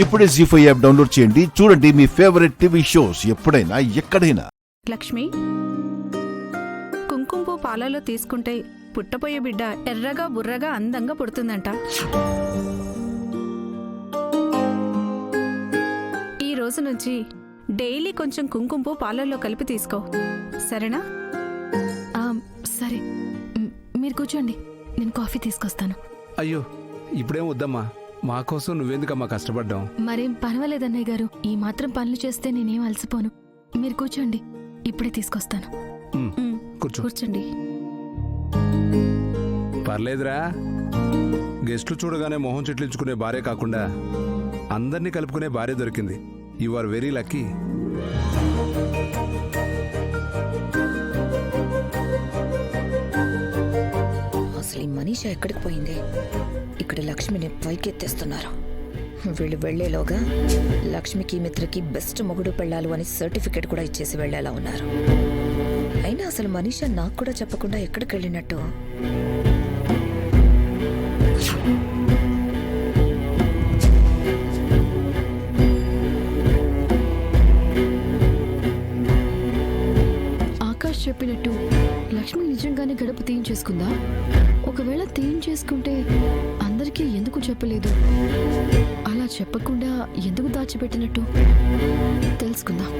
ఇప్పుడే జీ5 app download చేయండి. చూడండి మీ ఫేవరెట్ టీవీ షోస్ ఎప్పుడైనా ఎక్కడైనా. లక్ష్మి, కుంకుమ పువ్వు పాలలో తీసుకుంటే పుట్టబోయే బిడ్డ ఎర్రగా బుర్రగా అందంగా పుడుతుందంట. ఈ రోజు నుంచి డైలీ కొంచెం కుంకుమ పువ్వు పాలల్లో కలిపి తీసుకో, సరేనా? సరే, మీరు కూర్చోండి, నేను కాఫీ తీసుకొస్తాను. అయ్యో, ఇప్పుడేం వద్దమ్మా, మా కోసం నువ్వెందుకమ్మా కష్టపడ్డాం? మరేం పర్వాలేదన్నయ్య గారు, ఈ మాత్రం పనులు చేస్తే నేనేం అలసిపోను. మీరు కూర్చోండి, ఇప్పుడే తీసుకొస్తాను. కూర్చోండి. పర్లేదురా, గెస్ట్లు చూడగానే మొహం చెట్లించుకునే భార్య కాకుండా అందరినీ కలుపుకునే భార్య దొరికింది. You are very lucky. అసలు ఈ మనీషా ఎక్కడికి పోయింది? ఇక్కడ లక్ష్మిని పైకెత్తేస్తున్నారు. వీళ్ళు వెళ్లేలోగా లక్ష్మికి మిత్రకి బెస్ట్ మొగుడు పెళ్ళాలు అని సర్టిఫికేట్ కూడా ఇచ్చేసి వెళ్లేలా ఉన్నారు. అయినా అసలు మనీషా నాకు కూడా చెప్పకుండా ఎక్కడికి వెళ్ళినట్టు? ఆకాష్ చెప్పినట్టు లక్ష్మి నిజంగానే గడప తీయించేసుకుందా? ఒకవేళ తీయించేసుకుంటే అందరికీ ఎందుకు చెప్పలేదు? అలా చెప్పకుండా ఎందుకు దాచిపెట్టినట్టు తెలుసుకుందాం.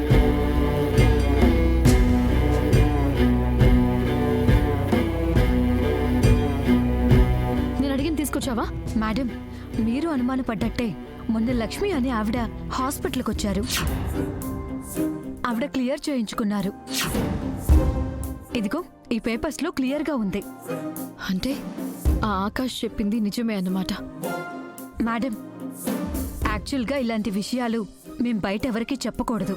నేను అడిగిన తీసుకొచ్చావా? మేడం, మీరు అనుమానపడ్డట్టే మొన్న లక్ష్మి అనే ఆవిడ హాస్పిటల్కి వచ్చారు. ఆవిడ క్లియర్ చేయించుకున్నారు. ఇదిగో ఈ పేపర్స్ లో క్లియర్ గా ఉంది. అంటే ఆ ఆకాష్ చెప్పింది నిజమే అన్నమాట. మేడం, యాక్చువల్గా ఇలాంటి విషయాలు మేం బయట ఎవరికీ చెప్పకూడదు.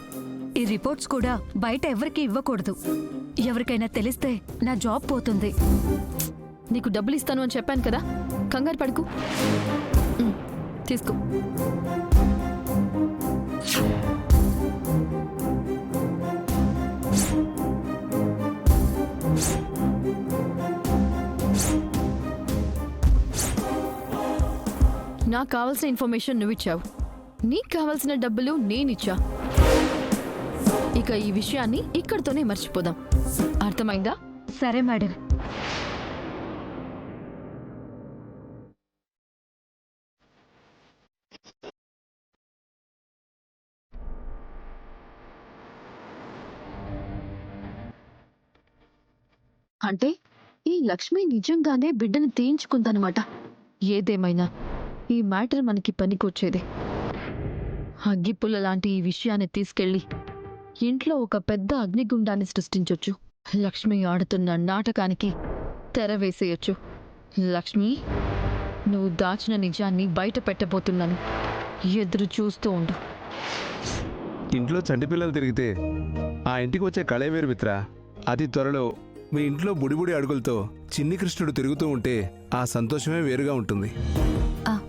ఈ రిపోర్ట్స్ కూడా బయట ఎవరికీ ఇవ్వకూడదు. ఎవరికైనా తెలిస్తే నా జాబ్ పోతుంది. నీకు డబ్బులు ఇస్తాను అని చెప్పాను కదా, కంగారు పడుకు. తీసుకో. నాకు కావాల్సిన ఇన్ఫర్మేషన్ నువ్వు ఇచ్చావు, నీకు కావాల్సిన డబ్బులు నేనిచ్చా. ఇక ఈ విషయాన్ని ఇక్కడితోనే మర్చిపోదాం, అర్థమైందా? సరే మేడం. అంటే ఈ లక్ష్మి నిజంగానే బిడ్డను తీయించుకుందనమాట. ఏదేమైనా ఈ మ్యాటర్ మనకి పనికొచ్చేదే. అగ్గిపుల్ల లాంటి ఈ విషయాన్ని తీసుకెళ్లి ఇంట్లో ఒక పెద్ద అగ్నిగుండాన్ని సృష్టించొచ్చు. లక్ష్మి ఆడుతున్న నాటకానికి తెర వేసేయచ్చు. లక్ష్మి, నువ్వు దాచిన నిజాన్ని బయట పెట్టబోతున్నాను, ఎదురు చూస్తూ ఉండు. ఇంట్లో చంటి పిల్లలు తిరిగితే ఆ ఇంటికి వచ్చే కళే వేరు మిత్ర. అతి త్వరలో మీ ఇంట్లో బుడిబుడి అడుగులతో చిన్ని కృష్ణుడు తిరుగుతూ ఉంటే ఆ సంతోషమే వేరుగా ఉంటుంది.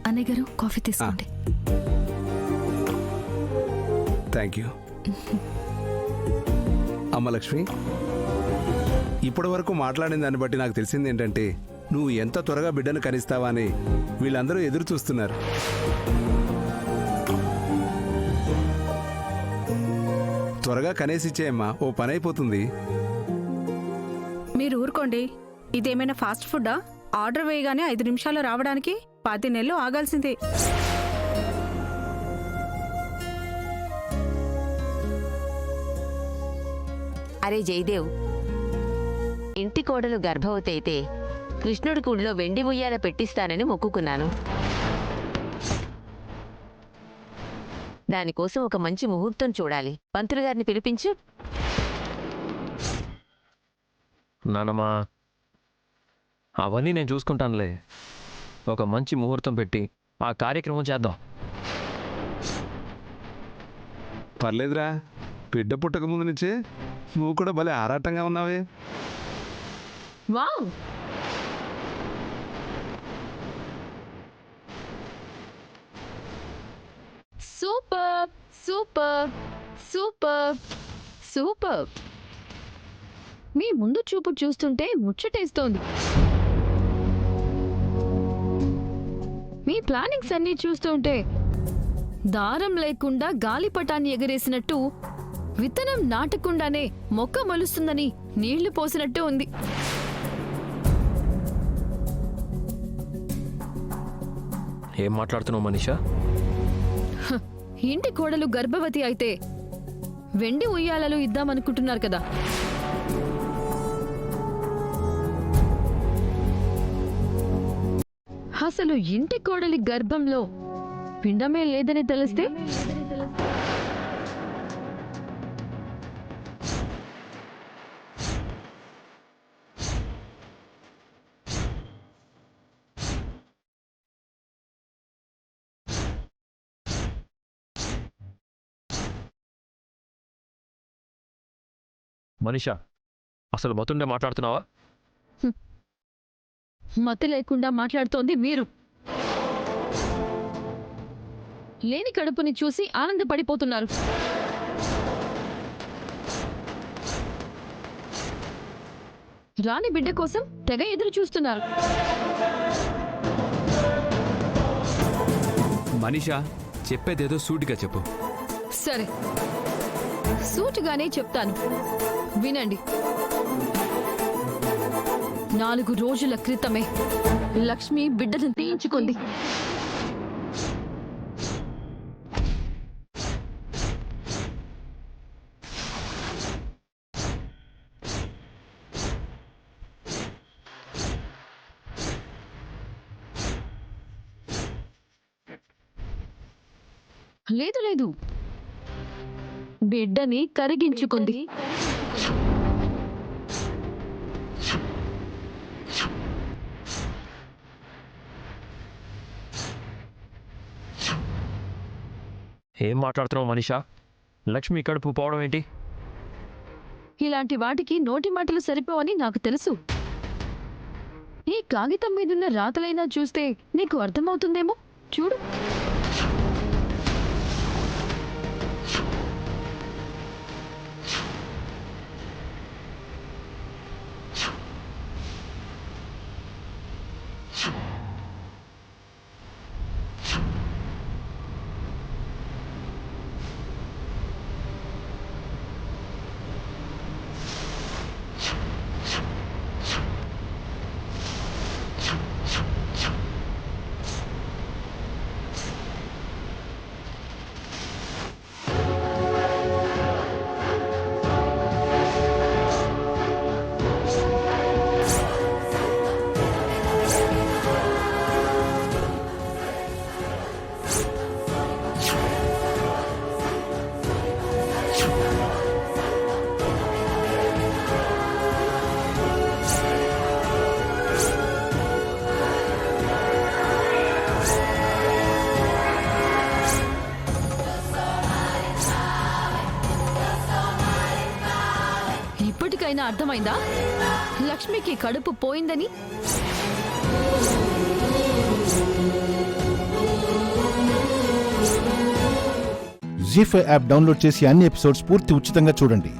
అన్నయ్య గారు, కాఫీ తీసుకోండి. Thank you. అమ్మ లక్ష్మి, ఇప్పటి వరకు మాట్లాడిన దాన్ని బట్టి నాకు తెలిసింది ఏంటంటే, నువ్వు ఎంత త్వరగా బిడ్డను కనిస్తావా అని వీళ్ళందరూ ఎదురు చూస్తున్నారు. త్వరగా కనేసిచ్చేయమ్మా, ఓ పని అయిపోతుంది. మీరు ఊరుకోండి. ఇదేమైనా ఫాస్ట్ ఫుడ్డా? ఆర్డర్ వేయగానే 5 నిమిషాలు రావడానికి 10 నెలలు ఆగాల్సిందే. అరే జయదేవ్, ఇంటి కోడలు గర్భవతి అయితే కృష్ణుడి గుడిలో వెండి ఉయ్యాల పెట్టిస్తానని మొక్కుకున్నాను. దానికోసం ఒక మంచి ముహూర్తం చూడాలి. పంతులు గారిని పిలిపించు. నానమ్మా, అవన్నీ నేను చూసుకుంటానులే. ఒక మంచి ముహూర్తం పెట్టి ఆ కార్యక్రమం చేద్దాం. పర్లేదురా, బిడ్డ పుట్టక ముందు నుంచే నువ్వు కూడా భలే ఆరాటంగా ఉన్నావే. Wow, super super super super. మీ ముందు చూపు చూస్తుంటే ముచ్చటేస్తోంది. మీ ప్లానింగ్స్ అన్నీ చూస్తుంటే దారం లేకుండా గాలిపటాన్ని ఎగరేసినట్టు విత్తనం నాటకుండానే మొక్క మొలుస్తుందని నీళ్లు పోసినట్టు ఉంది. ఏం మాట్లాడుతున్నావు మనీషా? ఇంటి కోడలు గర్భవతి అయితే వెండి ఉయ్యాలలు ఇద్దామనుకుంటున్నారు కదా. అసలు ఇంటి కోడలి గర్భంలో పిండమే లేదని తెలిస్తే మనీషా, అసలు మతుండే మాట్లాడుతున్నావా? మతి లేకుండా మాట్లాడుతోంది మీరు. లేని కడుపుని చూసి ఆనందపడిపోతున్నారు. రాని బిడ్డ కోసం తెగ ఎదురు చూస్తున్నారు. మనీషా, చెప్పేదేదో సూటిగా చెప్పు. సరే, సూటిగానే చెప్తాను, వినండి. 4 రోజుల క్రితమే లక్ష్మి బిడ్డను తీయించుకుంది. లేదు లేదు, బిడ్డని కరిగించుకుంది. ఏం మాట్లాడుతున్నావు మనీషా? లక్ష్మి కడుపు పోవడం ఏంటి? ఇలాంటి వాటికి నోటి మాటలు సరిపోవని నాకు తెలుసు. ఈ కాగితం మీదున్న రాతలైనా చూస్తే నీకు అర్థమవుతుందేమో. చూడు. ఇప్పటికైనా అర్థమైందా లక్ష్మికి కడుపు పోయిందని? జీ5 యాప్ డౌన్లోడ్ చేసి అన్ని ఎపిసోడ్స్ పూర్తి ఉచితంగా చూడండి.